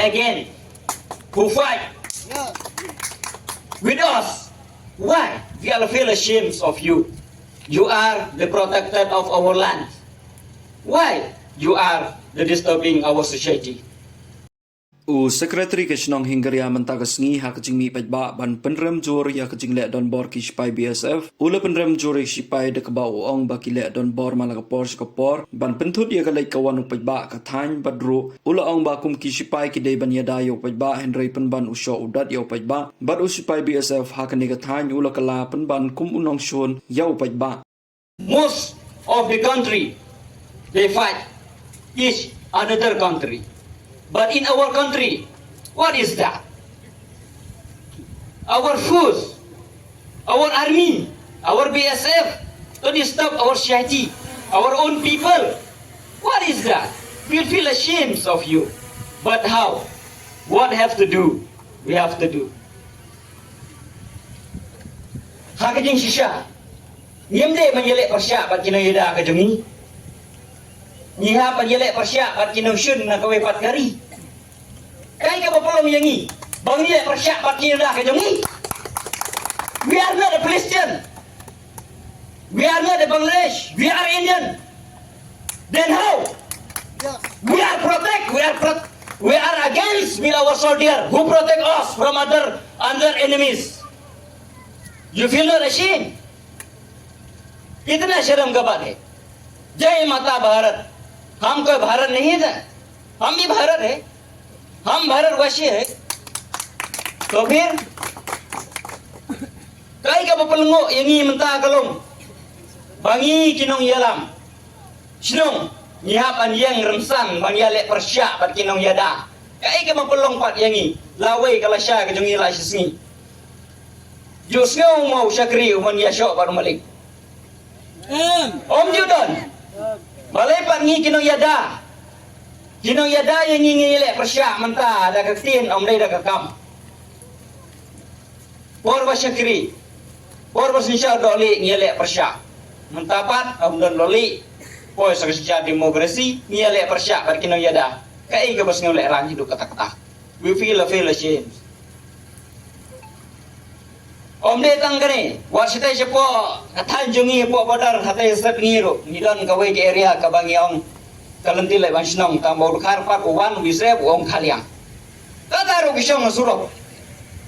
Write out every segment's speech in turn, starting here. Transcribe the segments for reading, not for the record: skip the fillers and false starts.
again, who fight with us. Why? We are feel ashamed of you. You are the protector of our land. Why? You are the disturbing our society. Sekretari Kesenong Hinggaria mentakas ngi ha kejing mi pajba ban penrem jor ya kejing lek don bor ki sipai BSF ula penrem jor sipai de kebau ong baki lek don bor malakapor skapor ban pentut ya kalai kawan pajba kathan badru ula ong bakum ki sipai ki dei ban yada yo pajba henry penban usyo udat yo pajba bad usipai BSF ha kani kathan ula kala penban kum unong shon yo pajba. Most of the country they fight each another country. But in our country, what is that? Our force, our army, our BSF, to disturb our society, our own people. What is that? We feel ashamed of you. But how? What have to do? We have to do. Hakajing shisha. Nyemde menjelek persya bat kina yeda kajengi. Nyiha panjelek persya bat kina usun na kawe pat kari. Kai ka bapalong yangi. Bang jelek persya bat kina dah kajengi. We are not a Palestinian. We are not a Bangladesh. We are Indian. Then how? We are we are against with our soldier who protect us from other enemies. You feel not ashamed? कितना शर्म का बात है. जय माता भारत. हम कोई भारत नहीं है, हम भी भारत है, हम भारतवासी है. तो फिर kay ka papalungo yangi menta kalong bangi kinong yalam sinong nyihapan yang remsang bang yale persya bat kinong yada kay ka mapalong pat yangi laway kalasya ka jungi la sisngi Diyos nga mau syakri uman yasyo para malik. Om Judon balay pat ngi kinong yada yang ngingile persya menta da kaktin om day da kakam Porba syakri Porba sinsya doli ngile persya mentapat om don loli poy sakasya demokrasi ngile persya par kinong yada kai ka bas ngule rangi do kata-kata. We feel ashamed. Om de tanggane wasitay siya po katan jungi po badar hatay sa ngiro ngidan kaway ke area kabangi ong kalantilay bansinong tambaw karpa ko wan wisrep ong kaliang tataro kisyong surok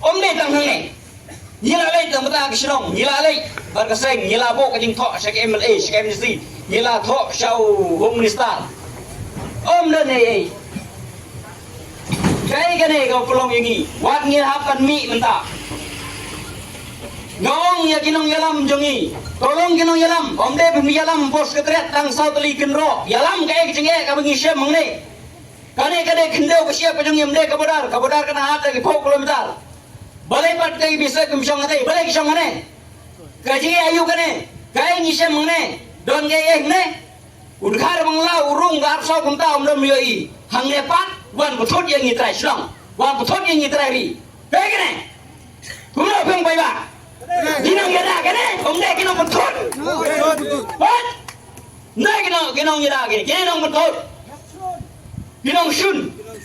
om de tanggane Nyilalay tang mata kisinong nyilalay barkaseng nyilabo kajing tho sa MLA sa MNC nyila tho sa Home Minister om na nei kay gane ka pulong yingi wat ngihapan mi menta ngong ya kinong yalam jongi tolong kinong yalam om de pun yalam pos ketret tang sautli kenro yalam kay kajing ka bangi syam mangne kane kendau ka siap kajing yamde kabadar kana hat lagi 4 kilometer balai pat kay bisa kumsyong atay balai kisyong ane kaji ayu kane kay ngisem mane don kay ne udkhar bangla urung gar so kunta umdom yoi hangne pat wan puthot yang itrai slong wan puthot yang itrai ri kay kane kumno pheng bai ba dinong yada kane umde kinong puthot what na kinong yada kane kinong puthot kinong shun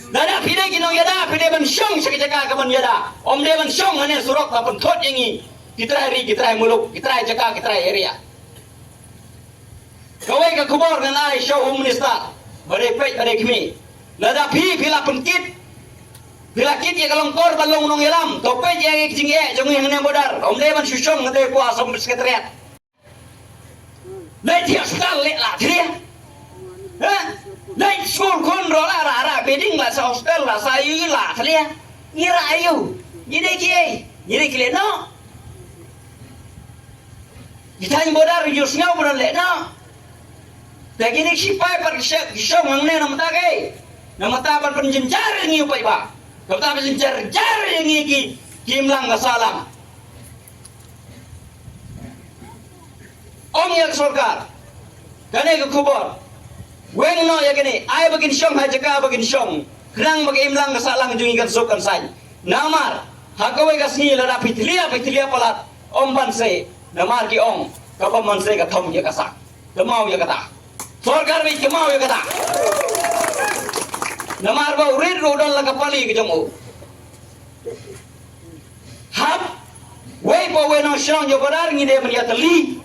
Dada pide kinong yada pide ban syong sa jaga kaban yada om de ban syong ane surok ta thot yangi kita muluk kita jaga kita area kawai ka kubor nan ai show Home Minister bare pet bare kimi lada pila penkit pila kit ya kalong kor balong nong yalam to pet yang jing jong yang ne bodar om de ban syong ngate po asom sekretariat lai dia sekal le la dia ha Lai school kon rola rara beding la sa hostel la sa yu la thalia ngira ayu nyide kie no ditanya bodar jus ngau bodar le no lagi ni sipai par kisah mangne namata ke namata par penjenjar ngi upai ba kata penjenjar jar ngi ki kimlang ka salam om yak sarkar kane ka kubor Weng no ya gini, ay bagin syong hajaka bagin syong, kerang bagi imlang kasalang jungi kan sokan say. Namar, hakawai kasni lara pitlia palat, om banse, namar ki ong, kapam banse ka thom ya kasak, kemau ya kata. Sorkar bi kemau ya kata. Namar ba urid rodon la kapali ke jong o. Hap wei po wei nang shrong jo badar ngine ban ya tali.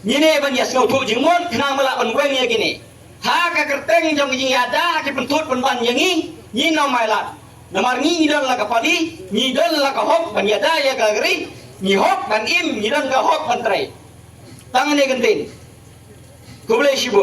Ngine ban ya sngau tu jingmon kena mala ban wei ngi gini. Ha ka kerteng jong jing ada ke pentut ban ban yangi ngi no mai la. Namar ngi don la kapali, ngi don la ka hop ban ya da ya ka gri, ngi hop ban im ngi don ka hop ban trai. Tangane gentin. Kubule shibut.